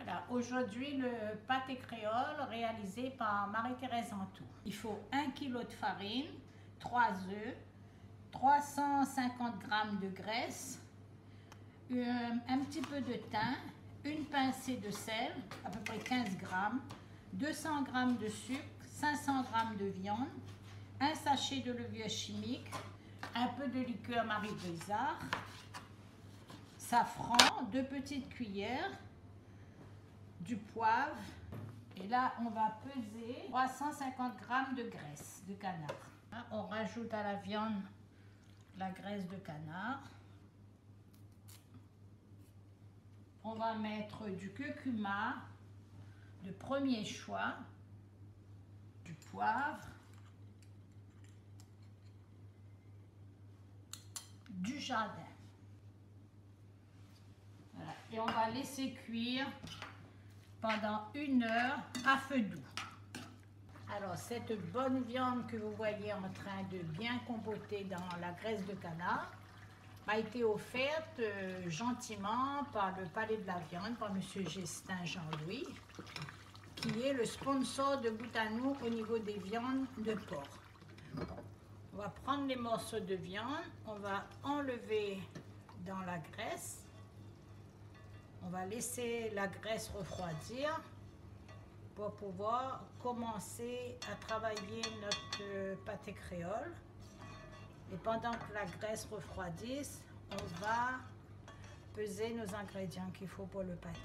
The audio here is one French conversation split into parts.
Voilà, aujourd'hui le pâté créole réalisé par Marie-Thérèse Antou. Il faut 1 kg de farine, 3 œufs, 350 g de graisse, un petit peu de thym, une pincée de sel, à peu près 15 g, 200 g de sucre, 500 g de viande, un sachet de levure chimique, un peu de liqueur Marie-Brizard, safran, 2 petites cuillères, du poivre, et là on va peser 350 g de graisse de canard. On rajoute à la viande la graisse de canard. On va mettre du curcuma de premier choix, du poivre, du jardin. Voilà. Et on va laisser cuire pendant 1 heure à feu doux. Alors cette bonne viande que vous voyez en train de bien compoter dans la graisse de canard m'a été offerte gentiment par le Palais de la Viande, par M. Gestin Jean-Louis, qui est le sponsor de Boutanou au niveau des viandes de porc. On va prendre les morceaux de viande, on va enlever dans la graisse. On va laisser la graisse refroidir pour pouvoir commencer à travailler notre pâté créole. Et pendant que la graisse refroidisse, on va peser nos ingrédients qu'il faut pour le pâté.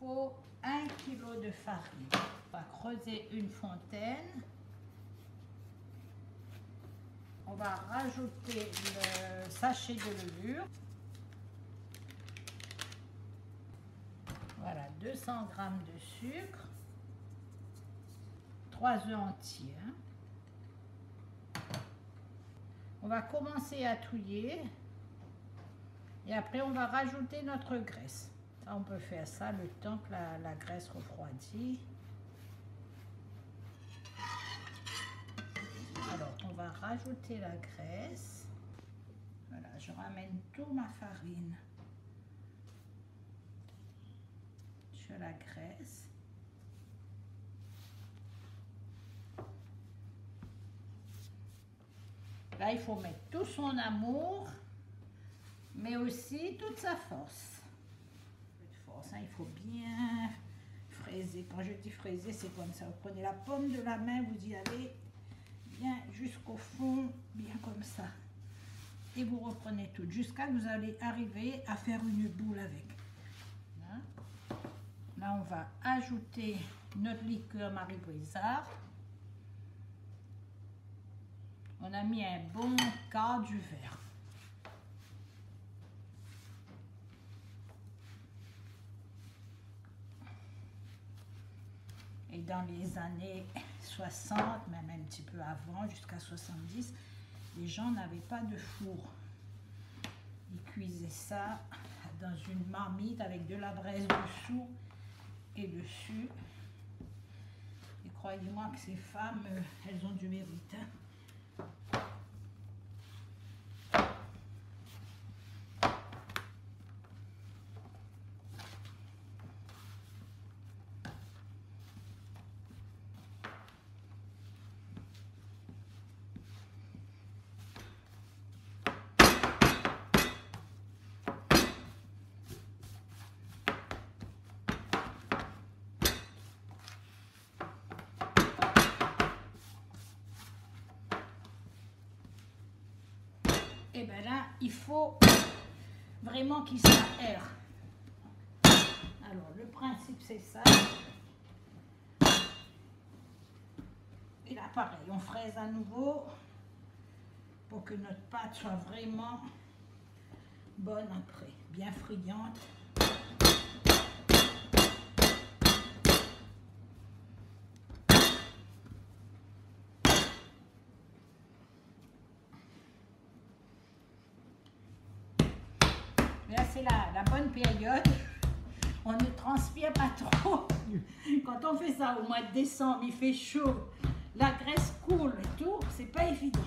Il nous faut 1 kg de farine. On va creuser une fontaine. On va rajouter le sachet de levure. Voilà, 200 g de sucre, 3 œufs entiers. On va commencer à touiller et après on va rajouter notre graisse. Ça, on peut faire ça le temps que la graisse refroidit. Alors, on va rajouter la graisse. Voilà, je ramène toute ma farine sur la graisse. Là, il faut mettre tout son amour, mais aussi toute sa force. Hein, il faut bien fraiser. Quand je dis fraiser, c'est comme ça. Vous prenez la paume de la main, vous y allez bien jusqu'au fond, bien comme ça. Et vous reprenez tout, jusqu'à ce que vous allez arriver à faire une boule avec. Là, on va ajouter notre liqueur Marie-Brizard. On a mis un bon quart du verre. Et dans les années 60, même un petit peu avant, jusqu'à 70, les gens n'avaient pas de four. Ils cuisaient ça dans une marmite avec de la braise dessous et dessus. Et croyez-moi que ces femmes, elles ont du mérite. Et bien là, il faut vraiment qu'il s'aère. Alors, le principe, c'est ça. Et là, pareil, on fraise à nouveau pour que notre pâte soit vraiment bonne après, bien friande. Là, c'est la bonne période. On ne transpire pas trop. Quand on fait ça au mois de décembre, il fait chaud, la graisse coule et tout, c'est pas évident.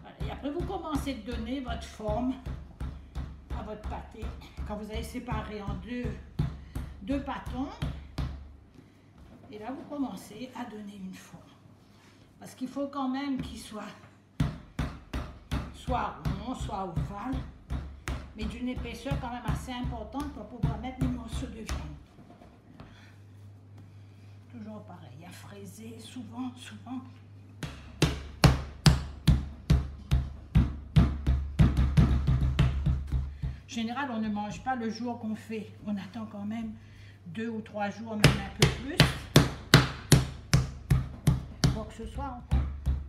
Voilà. Et après, vous commencez à donner votre forme à votre pâté. Quand vous allez séparer en deux 2 pâtons. Et là, vous commencez à donner une forme. Parce qu'il faut quand même qu'il soit rond, soit ovale, mais d'une épaisseur quand même assez importante pour pouvoir mettre des morceaux de viande. Toujours pareil, à fraiser souvent. En général, on ne mange pas le jour qu'on fait. On attend quand même 2 ou 3 jours, même un peu plus. Pour que ce soit...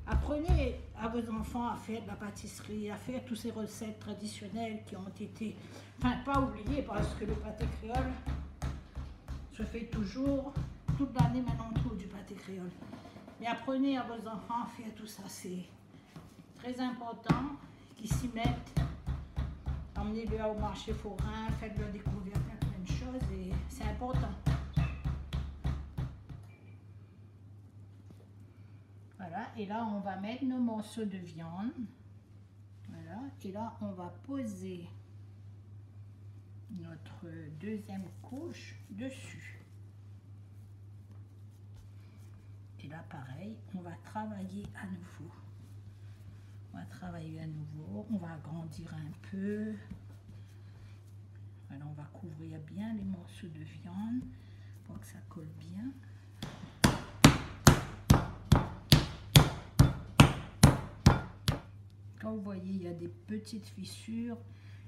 Apprenez à vos enfants à faire de la pâtisserie, à faire toutes ces recettes traditionnelles qui ont été... Enfin, pas oubliées, parce que le pâté créole se fait toujours, toute l'année maintenant on trouve du pâté créole. Mais apprenez à vos enfants à faire tout ça, c'est très important qu'ils s'y mettent. Emmenez-le au marché forain, faites-leur découvrir plein de choses et c'est important. Voilà, et là on va mettre nos morceaux de viande. Voilà, et là on va poser notre deuxième couche dessus. Et là pareil, on va travailler à nouveau. On va agrandir un peu. Voilà, on va couvrir bien les morceaux de viande pour que ça colle bien. Quand vous voyez, il y a des petites fissures,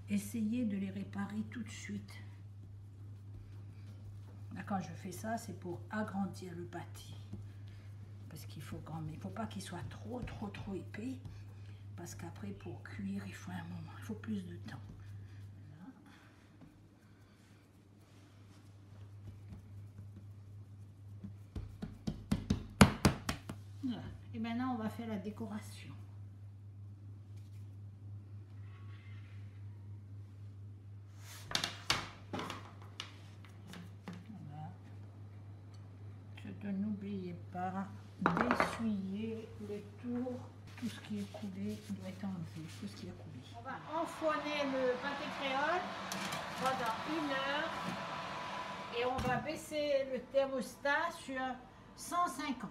essayez de les réparer tout de suite. Là, quand je fais ça, c'est pour agrandir le pâté. Parce qu'il faut quand même, il ne faut pas qu'il soit trop épais. Parce qu'après, pour cuire, il faut un moment, il faut plus de temps. Voilà. Et maintenant, on va faire la décoration. Voilà. N'oubliez pas d'essuyer le tour. Tout ce qui est coulé doit être enlevé, tout ce qui est coulé. On va enfourner le pâté créole pendant 1 heure et on va baisser le thermostat sur 150.